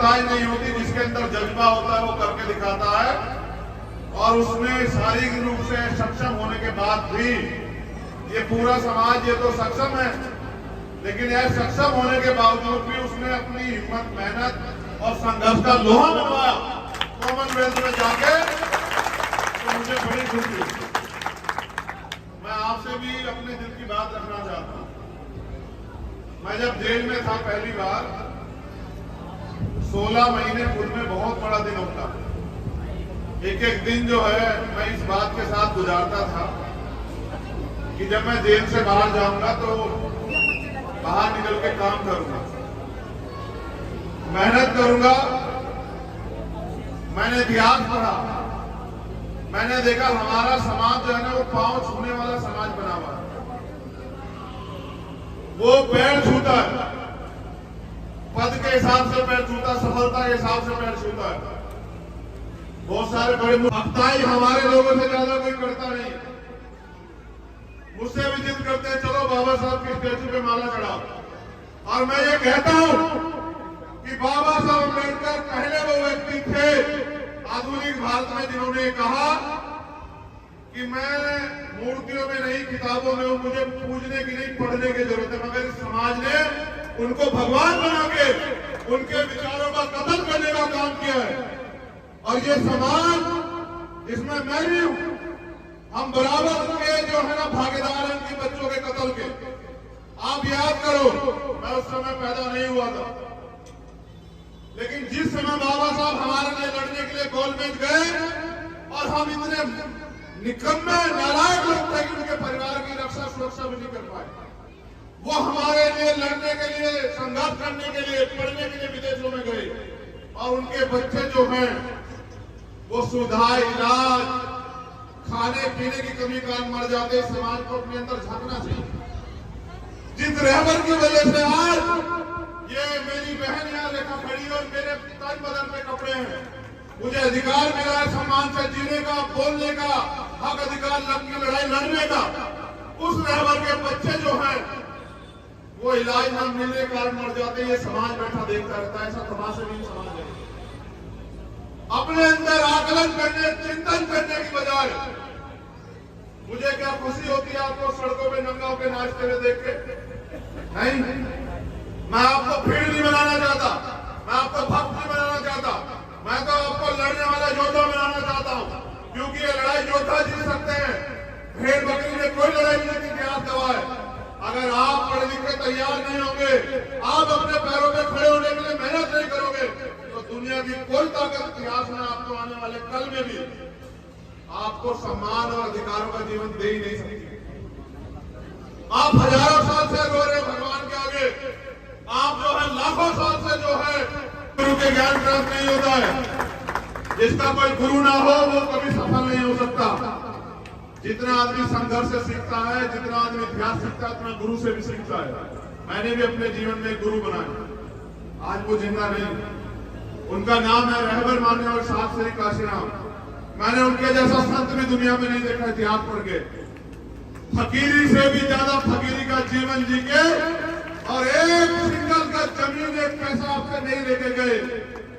मोहताज नहीं होती, जिसके अंदर जज्बा होता है वो करके दिखाता है। और उसमें शारीरिक रूप से सक्षम होने के बाद भी ये पूरा समाज ये तो सक्षम है, लेकिन यह सक्षम होने के बावजूद भी उसने अपनी हिम्मत, मेहनत और संघर्ष का लोहा मनवाया कॉमनवेल्थ में जाके, तो मुझे बड़ी खुशी हुई। मैं आपसे भी अपने दिल की बात रखना चाहता हूं। मैं जब जेल में था पहली बार, 16 महीने खुद में बहुत बड़ा दिन होता है। एक एक दिन जो है मैं इस बात के साथ गुजारता था कि जब मैं जेल से बाहर जाऊंगा तो बाहर निकल के काम करूंगा, मेहनत करूंगा। मैंने इतिहास पढ़ा, मैंने देखा हमारा समाज जो है ना वो पांव छूने वाला समाज बना हुआ है। वो पैर छूता है, पद के हिसाब से पैर छूता, सफलता के हिसाब से पैर छूता है। बहुत सारे बड़े भक्ताई हमारे लोगों से ज्यादा कोई करता नहीं। मुझसे भी जिद करते हैं चलो बाबा साहब के स्टैचू पे माला चढ़ाओ। और मैं ये कहता हूं कि बाबा साहब अम्बेडकर पहले वो व्यक्ति थे आधुनिक भारत में जिन्होंने कहा कि मैं मूर्तियों में नहीं, किताबों में हूं, मुझे पूजने की नहीं, पढ़ने की जरूरत है। मगर इस समाज ने उनको भगवान बना के उनके विचारों का कत्ल करने का काम किया है। और ये समाज जिसमें मैं भी हूं, हम बराबर के जो है ना भागीदार हैं इनके बच्चों के कत्ल के। आप याद करो, मैं उस समय पैदा नहीं हुआ था, लेकिन जिस समय बाबा साहब हमारे लिए लड़ने के लिए गोलमेज गए और हम इतने निकम्मे नालायक लोग थे कि उनके परिवार की रक्षा सुरक्षा भी नहीं कर पाए। वो हमारे लिए लड़ने के लिए, संघर्ष करने के लिए, पढ़ने के लिए विदेशों में गए। और उनके बच्चे जो हैं वो सुविधा, इलाज, खाने पीने की कमी कारण मर जाते। इस समाज को अपने अंदर झांकना चाहिए। जिस रहबर की वजह से आज ये मेरी बहन यहाँ लेखा खड़ी और मेरे तन बदन पे कपड़े हैं, मुझे अधिकार मिला है सम्मान से जीने का, बोलने का, हक अधिकार की लड़ाई लड़ने का। उस रहबर के बच्चे जो हैं वो इलाज न मिलने के कारण मर जाते। ये समाज बैठा देखता रहता है। ऐसा तमाशा नहीं समाज है। अपने अंदर आकलन करने, चिंतन करने की बजाय मुझे क्या खुशी होती है आपको सड़कों पे नंगा होकर नाचते हुए देख के? नहीं, मैं आपको भीड़ नहीं बनाना चाहता, मैं आपको भक्त नहीं बनाना चाहता, मैं तो आपको लड़ने वाला योद्धा बनाना चाहता हूं। क्योंकि ये लड़ाई योद्धा जीत सकते हैं, भेड़ बकरी में कोई लड़ाई नहीं की इतिहास गवाह है। अगर आप पढ़ लिख के तैयार नहीं होंगे, आप अपने पैरों पे खड़े होने के लिए मेहनत नहीं करोगे, तो दुनिया की कोई ताकत इतिहास में आपको आने वाले कल में भी आपको सम्मान और अधिकारों का जीवन दे ही नहीं सकती। आप हजारों साल से रो रहे भगवान के आगे, आप जो है लाखों साल से जो है गुरु के ज्ञान प्राप्त नहीं होता है। जिसका कोई गुरु ना हो वो कभी सफल नहीं हो सकता। जितना आदमी संघर्ष से सीखता है, जितना आदमी इतिहास सीखता है, उतना गुरु से भी सीखता है। मैंने भी अपने जीवन में गुरु बनाया, आज वो जिंदा नहीं। उनका नाम है रहबर मान्य और साथ श्री काशीराम। मैंने उनके जैसा संत भी दुनिया में नहीं देखा इतिहास पढ़ के। फकीरी से भी ज्यादा फकीरी का जीवन जी के और एक सिंगल का जमीन, एक पैसा आपसे नहीं लेके गए,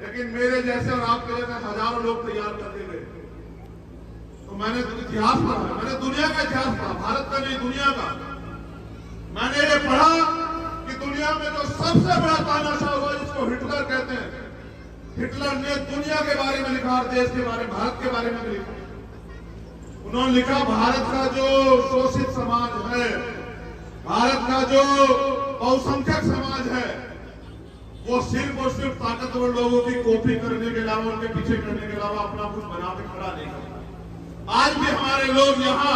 लेकिन मेरे जैसे और आपके जैसे हजारों लोग तैयार करके गए। तो मैंने इतिहास पढ़ा, मैंने दुनिया का इतिहास पढ़ा, भारत का नहीं दुनिया का। मैंने ये पढ़ा कि दुनिया में जो सबसे बड़ा तानाशाह हुआ जिसको हिटलर कहते हैं, हिटलर ने दुनिया के बारे में लिखा और देश के बारे में, भारत के बारे में भी लिखा। उन्होंने लिखा भारत का जो शोषित समाज है, भारत का जो बहुसंख्यक समाज है, वो सिर्फ और सिर्फ ताकतवर लोगों की कॉपी करने के अलावा, उनके पीछे करने के अलावा अपना कुछ बना के खड़ा नहीं करता। आज भी हमारे लोग यहाँ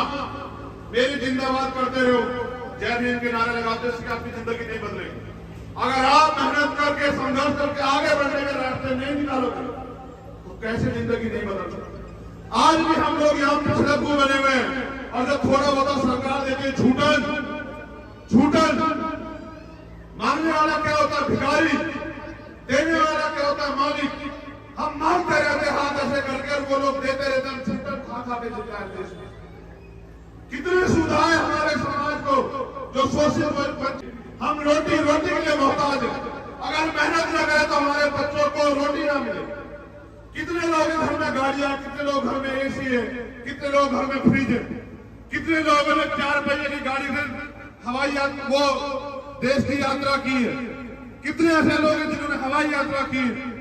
मेरी जिंदाबाद करते रहो, जय भीम के नारे लगाते, इससे आपकी जिंदगी नहीं बदलेगी। अगर आप मेहनत करके, संघर्ष करके आगे बढ़ने के रास्ते नहीं निकालोगे तो कैसे जिंदगी नहीं बदल सकती। आज भी हम लोग यहाँ पिछड़कू बने हुए हैं और जब थोड़ा बहुत सरकार देती है झूठन, मांगने वाला क्या होता है भिखारी, देने वाला क्या होता है मालिक। हम मांगते रहते हाथ ऐसे करके, वो लोग देते रहते, हम छूटन खा खा के जिता है देश में। कितनी सुविधा है हमारे समाज को जो शोषित, हम रोटी के लिए मोहताज है। अगर मेहनत न करें तो हमारे बच्चों को गाड़ियां, कितने लोग घर में एसी है, कितने लोग घर में फ्रिज है, कितने लोगों ने 4 पहिए की गाड़ी से हवाई यात्रा वो देश की यात्रा की है, कितने ऐसे लोग हैं जिन्होंने हवाई यात्रा की है।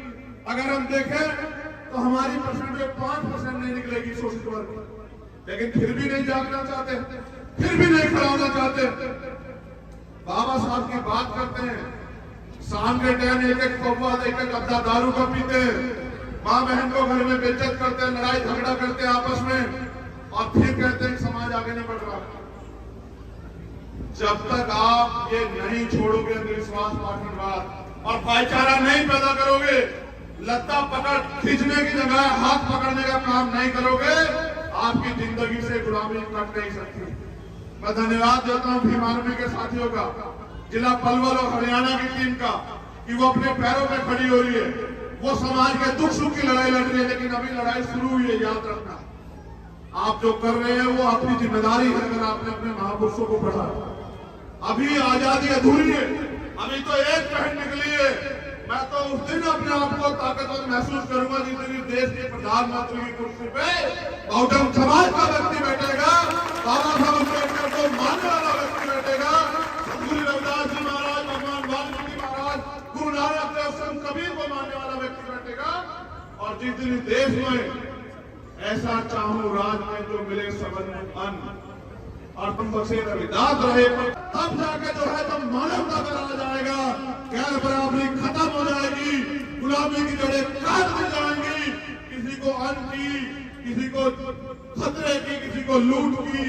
अगर हम देखें तो हमारी परसेंटेज 5% नहीं निकलेगी शोषित वर्ग, लेकिन फिर भी नहीं जागना चाहते, फिर भी नहीं खड़ा होना चाहते। बाबा साहब की बात करते हैं, शाम के टाइम एक पौवा एक अद्धा दारू का पीते हैं, माँ बहन को घर में बेइज्जत करते हैं, लड़ाई झगड़ा करते हैं आपस में, और फिर कहते हैं समाज आगे नहीं बढ़ रहा। जब तक आप ये नहीं छोड़ोगे अंधविश्वास, पाखंडवाद और भाईचारा नहीं पैदा करोगे, लत्ता पकड़ खींचने की जगह हाथ पकड़ने का काम नहीं करोगे, आपकी जिंदगी से गुलामी कट नहीं सकती। मैं धन्यवाद देता हूं भीम आर्मी के साथियों का, जिला पलवल और हरियाणा की टीम का, कि वो अपने पैरों पे खड़ी हो रही है, वो समाज के दुख सुख की लड़ाई लड़ रही है। लेकिन अभी लड़ाई शुरू हुई है, याद रखना। आप जो कर रहे हैं वो आपकी जिम्मेदारी है, अगर आपने अपने महापुरुषों को पढ़ा। अभी आजादी अधूरी है, अभी तो एक पहन निकली है। मैं तो उस दिन अपने आप को ताकतवर महसूस करूंगा जिस दिन देश के प्रधानमंत्री की कुर्सी पे बहुजन समाज का व्यक्ति बैठेगा, बाबा साहब अम्बेडकर को मानने वाला व्यक्ति बैठेगा, गुरु रविदास जी महाराज, भगवान वाल्मीकि महाराज, गुरु नानक देव, संत कबीर को मानने वाला व्यक्ति बैठेगा। और जिस दिन देश में ऐसा चाहूं राज में जो मिले सबन अन्न और तुम बसे रविदास रहे, तब जाके जो है जब मानवता पर आ जाएगा, गैर बराबरी खत्म हो जाएगी, गुलामी की जड़ें काट दी जाएंगी, किसी को अन्न की, किसी को खतरे की, किसी को लूट की,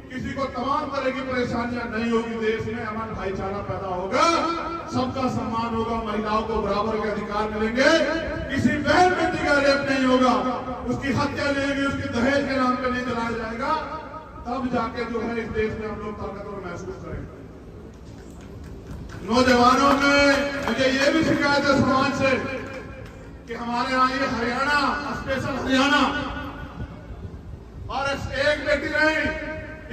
किसी को तमाम तरह की परेशानियां नहीं होगी। देश में अमन भाईचारा पैदा होगा, सबका सम्मान होगा, महिलाओं को बराबर के अधिकार मिलेंगे, किसी बहन बेटी का रेप नहीं होगा, उसकी हत्या नहीं होगी, उसकी दहेज के नाम पे नहीं जलाया जाएगा। तब जाके जो है इस देश में हम लोग ताकतवर महसूस करेंगे। नौजवानों में मुझे ये भी शिकायत है समाज से कि हमारे यहाँ ये हरियाणा, स्पेशल हरियाणा, और एक बेटी नहीं,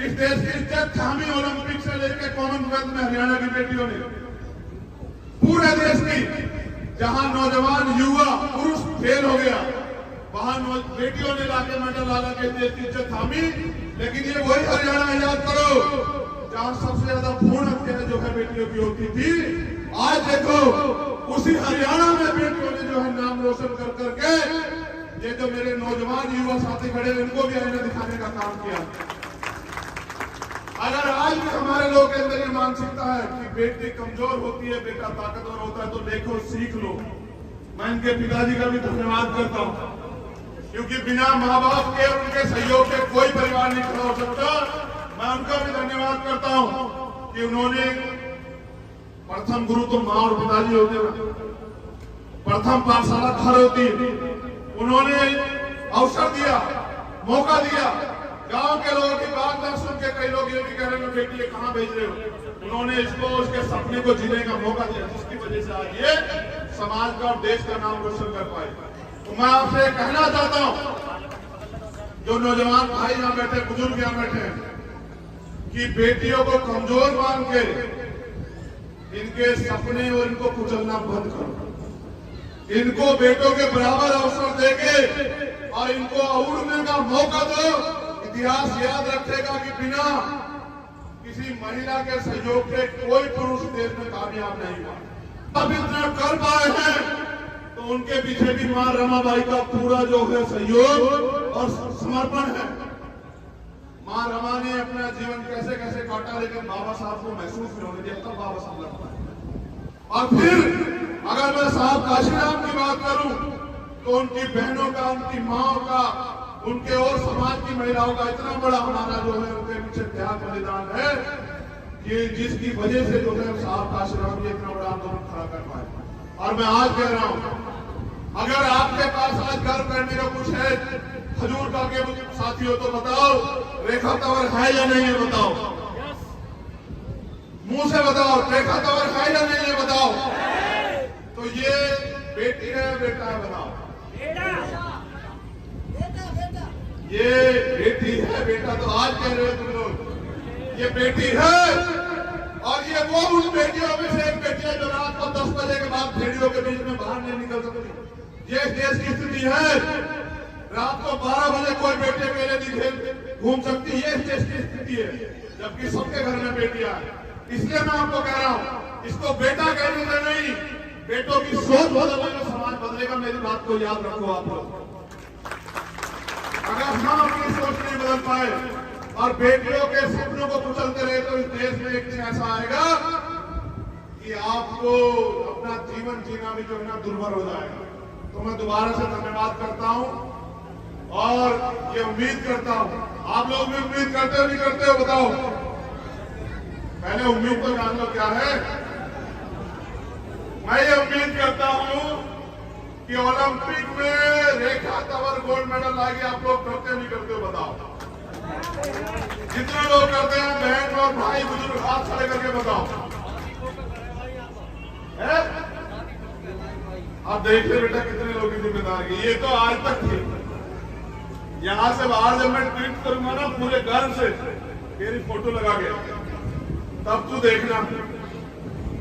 इस देश की इज्जत थामी ओलंपिक से लेकर कॉमनवेल्थ में हरियाणा की बेटियों ने, पूरे देश की, जहां नौजवान युवा पुरुष फेल हो गया, वहां बेटियों ने लाके मेडल ला के देश की इज्जत थामी। लेकिन ये वही हरियाणा है, याद करो, जहां सबसे ज्यादा भ्रूण हत्या जो है बेटियों की होती थी। आज देखो उसी हरियाणा में बेटियों ने जो है नाम रोशन कर करके, ये जो मेरे नौजवान युवा साथी खड़े हैं, इनको भी आईना दिखाने का काम किया। अगर आज भी हमारे लोगों के अंदर ये मानसिकता है कि बेटी कमजोर होती है, बेटा ताकतवर होता है, तो देखो सीख लो। मैं इनके पिताजी का भी धन्यवाद करता हूँ, क्योंकि बिना माँ बाप के और उनके सहयोग के कोई परिवार नहीं खड़ा हो सकता। मैं उनका भी धन्यवाद करता हूँ कि उन्होंने, प्रथम गुरु तो माँ और पिताजी होते हैं, प्रथम पाठशाला घर होती, उन्होंने अवसर दिया, मौका दिया। गांव के लोगों की बात ना सुन के कई लोग ये भी कह रहे हैं बेटी ये कहाँ भेज रहे हो, उन्होंने इसको उसके सपने को जीने का मौका दिया, जिसकी वजह से आज ये समाज का और देश का नाम रोशन कर पाए। तो मैं आपसे कहना चाहता हूं, जो नौजवान भाई यहाँ बैठे, बुजुर्ग यहाँ बैठे, कि बेटियों को कमजोर मान के इनके सपने और इनको कुचलना बंद करो। इनको बेटों के बराबर अवसर देके और इनको उड़ने का मौका दो। इतिहास याद रखेगा कि बिना किसी महिला के सहयोग के कोई पुरुष देश में कामयाब नहीं हुआ। अब इतना कर पाए हैं तो उनके पीछे भी मां रमाबाई का पूरा जो है सहयोग और समर्पण है। मां रमा ने अपना जीवन कैसे कैसे काटा, लेकिन बाबा साहब को महसूस नहीं होने दिया, तब बाबा साहब लड़ पाए। और फिर अगर मैं साहब काशीराम की बात करूं तो उनकी बहनों का, उनकी माओ का, उनके और समाज की महिलाओं का इतना बड़ा हमारा जो है उनके पीछे त्याग बलिदान है कि जिसकी वजह से जो है साहब काशीराम जी इतना बड़ा आंदोलन खड़ा कर पाए। और मैं आज कह रहा हूं, अगर आपके पास आज गर्व करने का कुछ है हजूर का के साथियों, तो बताओ रेखा तंवर है या नहीं है, बताओ, मुंह से बताओ, रेखा तंवर है या नहीं है, बताओ। तो ये बेटी है बेटा है, बताओ, ये बेटी है बेटा, तो आज कह रहे हो तुम लोग ये बेटी है। और ये वो उन बेटियों में से एक बेटी है जो रात को 10 बजे के बाद भेड़ियों के बीच में बाहर नहीं निकल सकती। ये देश की स्थिति है। रात को 12 बजे कोई बेटे अकेले दिखे घूम सकती है, देश की स्थिति है, जबकि सबके घर में बेटियां है। इसलिए मैं आपको कह रहा हूं, इसको बेटा कहने से नहीं, बेटों की सोच बदलेगा, समाज बदलेगा। मेरी बात को याद रखो आप लोग। अगर हम अपनी सोच नहीं बदल पाए और बेटियों के सपनों को कुचलते रहे तो इस देश में एक दिन ऐसा आएगा कि आपको अपना जीवन जीना भी जो है ना दुर्भर हो जाएगा। तो मैं दोबारा से धन्यवाद करता हूं और ये उम्मीद करता हूं, आप लोग भी उम्मीद करते हो नहीं करते हो बताओ? पहले उम्मीद तो जान लो क्या है। मैं ये उम्मीद करता हूं कि ओलंपिक में रेखा तंवर गोल्ड मेडल लाएगी। आप लोग करते नहीं करते हो बताओ? जितने लोग करते हैं बहन और भाई बुजुर्ग हाथ खड़े करके बताओ। आप देखिए बेटा कितने लोगों की जिम्मेदारी। ये तो आज तक थी। यहां से बाहर जब मैं ट्वीट करूंगा ना पूरे घर से मेरी फोटो लगा के, तब तू देखना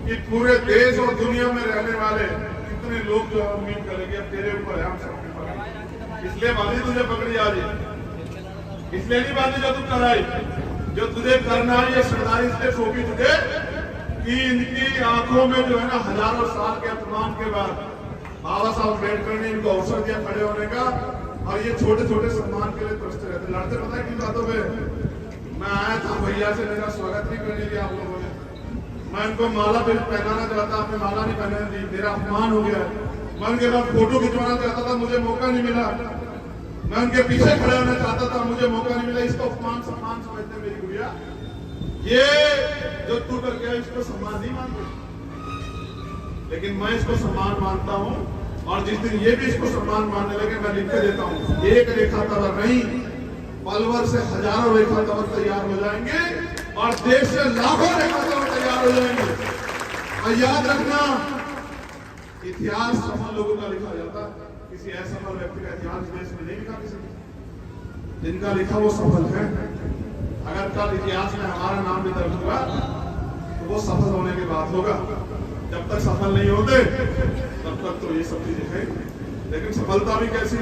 कि पूरे देश और दुनिया में रहने वाले कितने लोग जो उम्मीद करेंगे अब तेरे ऊपर है, हम सबके ऊपर। इसलिए बांधी तुझे पकड़ी आ रही, इसलिए नहीं बांधी जो तू कराई, जो तुझे करना है ये सरदारी इसलिए सौंपी तुझे कि इनकी आंखों में जो है ना हजारों साल के अपमान के बाद बाबा साहब अम्बेडकर ने इनको अवसर दिया खड़े होने का, और ये छोटे छोटे सम्मान के लिए तरसते रहते। लड़ते पता है किन बातों पे? मैं आया था भैया से, मेरा स्वागत नहीं करने दिया आप लोगों ने। मैं इनको माला पहनाना चाहता, आपने माला नहीं पहनाने दी, मेरा अपमान हो गया। मैं उनके बाद फोटो खिंचवाना चाहता था, मुझे मौका नहीं मिला। मैं उनके पीछे खड़े होना चाहता था, मुझे मौका नहीं मिला। इसको अपमान सम्मान समझते मेरी गुड़िया। ये जो तू कर गया इसको सम्मान नहीं मानते, लेकिन मैं इसको सम्मान मानता हूं। और जिस दिन ये भी इसको सम्मान मानने लगे मैं लिख के देता हूं, एक रेखा तंवर नहीं पलवर से हजारों रेखा तंवर तैयार हो जाएंगे और देश से लाखों रेखा तंवर तैयार हो जाएंगे। और याद रखना, इतिहास सफल लोगों का लिखा जाता, किसी असफल व्यक्ति का इतिहास देश में नहीं लिखा किसी ने। जिनका लिखा वो सफल है। अगर कल इतिहास में हमारा नाम भी दर्ज होगा तो वो सफल होने के बाद होगा। जब तक सफल नहीं होते तब तक तो ये सब चीजें हैं। लेकिन सफलता भी कैसी?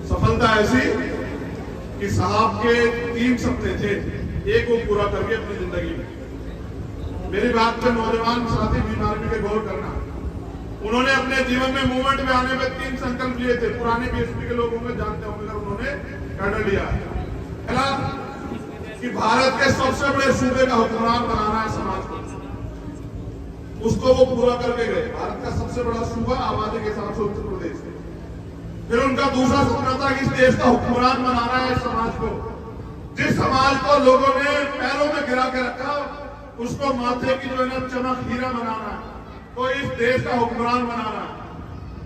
सफलता ऐसी कि साहब के 3 सपने थे, एक वो पूरा करके अपनी जिंदगी में। मेरी बात पे नौजवान साथी बीमारी के गौर करना। उन्होंने अपने जीवन में मूवमेंट में आने में 3 संकल्प लिए थे। पुराने बीएसपी के लोग होंगे जानते होंगे, उन्होंने कर लिया। पहला कि भारत के सबसे बड़े सूबे का हुक्मरान बनाना है समाज को, उसको वो पूरा करके गए। भारत का सबसे बड़ा सूबा आबादी के हिसाब से उत्तर प्रदेश है। फिर उनका दूसरा सपना था कि इस देश का हुक्मरान बनाना है समाज को। जिस समाज को लोगों ने पैरों में गिरा के रखा उसको माथे की जो है ना चमक हीरा बनाना है, तो इस देश का हुक्मरान बनाना है।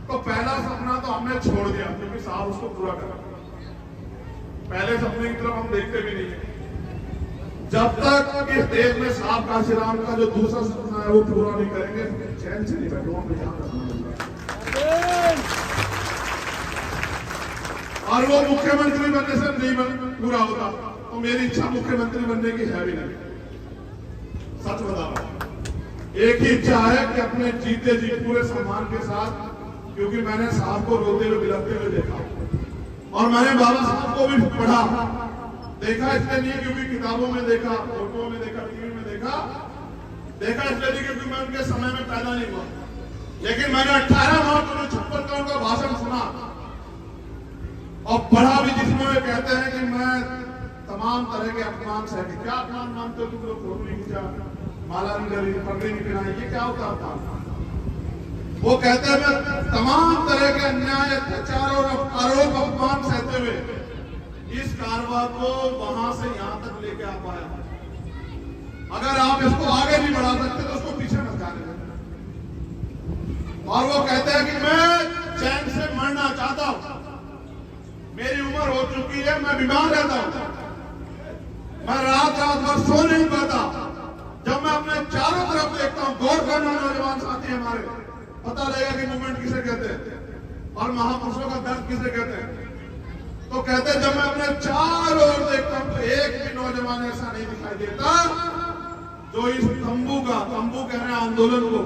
तो पहला सपना तो हमने छोड़ दिया क्योंकि साहब उसको पूरा करा। पहले सपने की तरफ हम देखते भी नहीं। जब तक इस देश में साहब काशीराम का जो दूसरा सपना है वो पूरा नहीं करेंगे चैन से नहीं बैठूंगा। और वो मुख्यमंत्री बनने से नहीं पूरा होता तो मेरी इच्छा मुख्यमंत्री बनने की है भी नहीं। सच बता रहा हूं, एक ही इच्छा है कि अपने जीते जी पूरे सम्मान के साथ, क्योंकि मैंने साहब को रोते हुए बिलखते हुए देखा और मैंने बाबा साहब को भी पढ़ा देखा। इसलिए नहीं क्योंकि किताबों में देखा, फोटो में देखा, टीवी में देखा इसलिए नहीं क्योंकि मैं उनके समय में पैदा नहीं हुआ, लेकिन मैंने 18 मार्च 1956 का उनका भाषण सुना और पढ़ा भी, जिसमें वे कहते हैं कि मैं तमाम तरह के अपमान से, क्या अपमान मानते हो तुम लोग? फोटो नहीं खींचा, माला नहीं डली, पगड़ी नहीं पहनाई, ये क्या होता था? वो कहते हैं मैं तमाम तरह के अन्याय, अत्याचार और आरोप अपमान सहते हुए इस कारवां को वहां से यहां तक लेके आ पाया। अगर आप इसको आगे नहीं बढ़ा सकते तो उसको पीछे मत जाने दें। और वो कहते हैं कि मैं चैन से मरना चाहता हूं, मेरी उम्र हो चुकी है, मैं बीमार रहता हूं, मैं रात भर सो नहीं पाता। जब मैं अपने चारों तरफ देखता हूं, गौर करना नौजवान साथी हमारे, पता लगेगा कि मूवमेंट किसे कहते हैं और महापुरुषों का दर्द किसे कहते हैं। तो कहते हैं जब मैं अपने चारों ओर देखता हूं तो एक भी नौजवान ऐसा नहीं दिखाई देता जो इस तंबू कह रहे हैं आंदोलन को,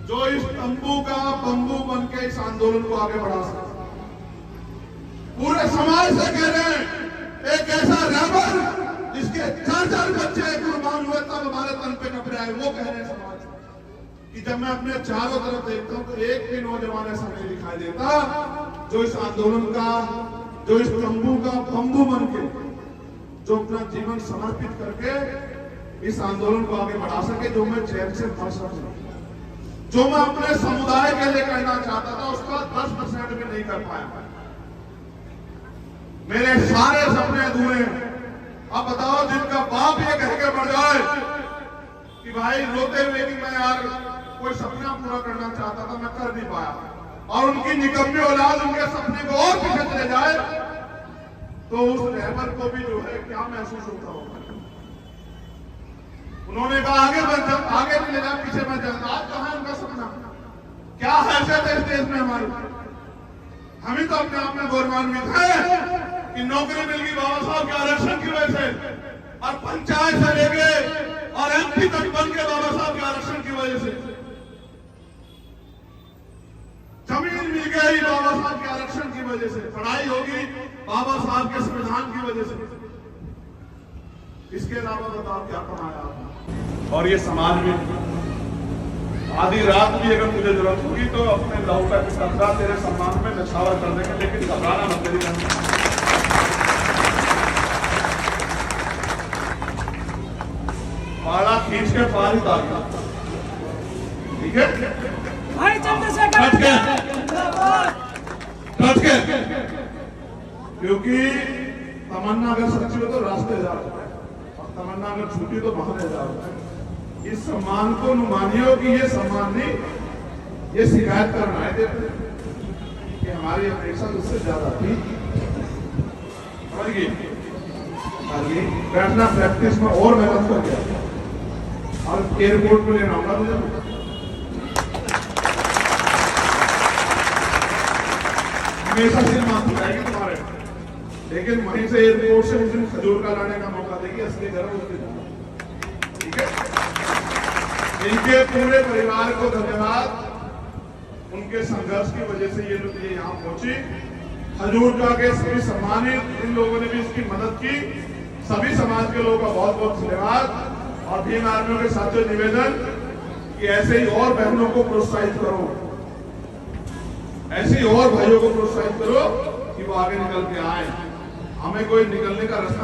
जो इस तंबू का बंबू बन के इस आंदोलन को आगे बढ़ा सकता। पूरे समाज से कह रहे हैं, एक ऐसा रहबर जिसके 4 बच्चे कुर्बान हुए तब हमारे तन पे कपड़े आए, वो कह रहे हैं समाज कि जब मैं अपने चारों तरफ देखता हूं तो एक भी नौजवान ऐसा नहीं दिखाई देता जो इस आंदोलन का, जो इस तंबू का बंबू बन के, जो अपना जीवन समर्पित करके इस आंदोलन को आगे बढ़ा सके, जो मैं चैन से पढ़ सकूं, जो मैं अपने समुदाय के लिए करना चाहता था उसका 10% भी नहीं कर पाया। मेरे सारे सपने अधूरे हैं। अब बताओ, जिनका बाप ये कह के बढ़ जाए कि भाई रोते हुए कि मैं यार कोई सपना पूरा करना चाहता था, मैं कर नहीं पाया, और उनकी निकम्मी औलाद उनके सपने को और पीछे चले जाए, तो उस रहबर को भी जो है क्या महसूस होता होगा। उन्होंने कहा आगे बढ़ जा, आगे नहीं ले जा, पीछे मत जा। आज कहां है उनका सपना? क्या हैसियत है इस देश में हमारी? हम ही तो अपने आप में गौरवान्वित हैं कि नौकरी मिल गई बाबा साहब के आरक्षण की वजह से, और पंचायत से लेके और एमपी तक बन के बाबा साहब के आरक्षण की वजह से, जमीन मिल गई बाबा साहब के आरक्षण की वजह से, पढ़ाई होगी बाबा साहब के संविधान की वजह से। इसके अलावा बताओ क्या कमाया आपने? और ये समाज में आधी रात भी अगर मुझे जरूरत होगी तो अपने लहू का कतरा तेरे सम्मान में नछावर कर देंगे, लेकिन घबराना मत तेरी पाला खींच के पार ही डालना, ठीक है भाई? चंद्रशेखर क्योंकि तमन्ना अगर सच्ची हो तो रास्ते जा रहा है, और तमन्ना अगर झूठी तो बहाने जा रहा है। इस सम्मान को मानियो कि ये सम्मान नहीं, ये शिकायत करना है देते कि हमारी अपेक्षा उससे ज्यादा थी। बैठना प्रैक्टिस में और मेहनत कर गया, और एयरपोर्ट पे लेना होगा मुझे। हमेशा सिर माफ जाएगी तुम्हारे, लेकिन वहीं से एयरपोर्ट से उस दिन खजूर का लाने का मौका देगी, असली घर उस दिन, ठीक है? इनके पूरे परिवार को धन्यवाद, उनके संघर्ष की वजह से ये लोग ये यहाँ पहुंची। खजूरका के सभी सम्मानित इन लोगों ने भी इसकी मदद की, सभी समाज के लोगों का बहुत बहुत धन्यवाद। और भीम आर्मियों के साथियों निवेदन कि ऐसे ही और बहनों को प्रोत्साहित करो, ऐसे ही और भाइयों को प्रोत्साहित करो कि वो आगे निकल के आए। हमें कोई निकलने का रास्ता